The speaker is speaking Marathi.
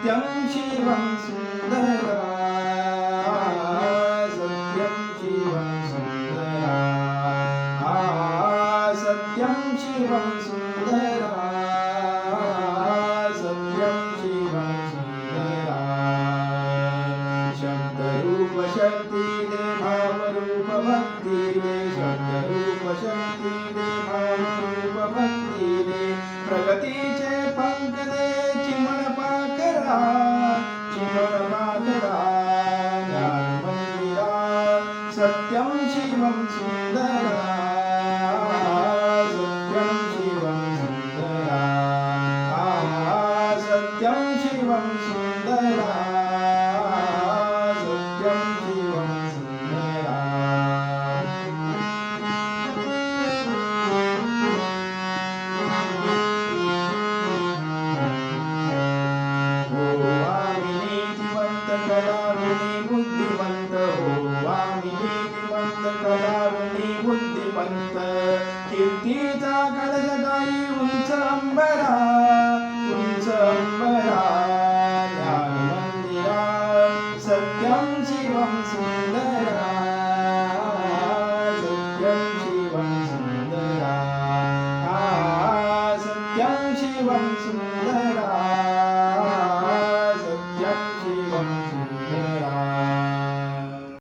सत्यं शिवं सुन्दरा सत्यं शिवं सुन्दरा सत्यं शिवं सुन्दरा सत्यं शिवं सुन्दरा शब्दरूप शक्ती दे भावरूप भक्ती दे शब्दरूप शक्ती दे भावरूप भक्ती दे प्रगतीचे पंख दे चिमण पाखरा ज्ञान मंदिरा सत्यं शिवं सुन्दरा सत्यं शिवं सुन्दरा सत्यं शिवं सुन्दरा सत्यं शिवं सुन्दरा कलाविनी बुद्धिमंत हो आम्ही नीतिमंत कलाविनी बुद्धिमंत कीर्तीचा कळस गाई उंच अंबरा ज्ञान मंदिरा सत्यं शिवं सुन्दरा सत्यं शिवं सुन्दरा सत्यं शिवं सुन्दरा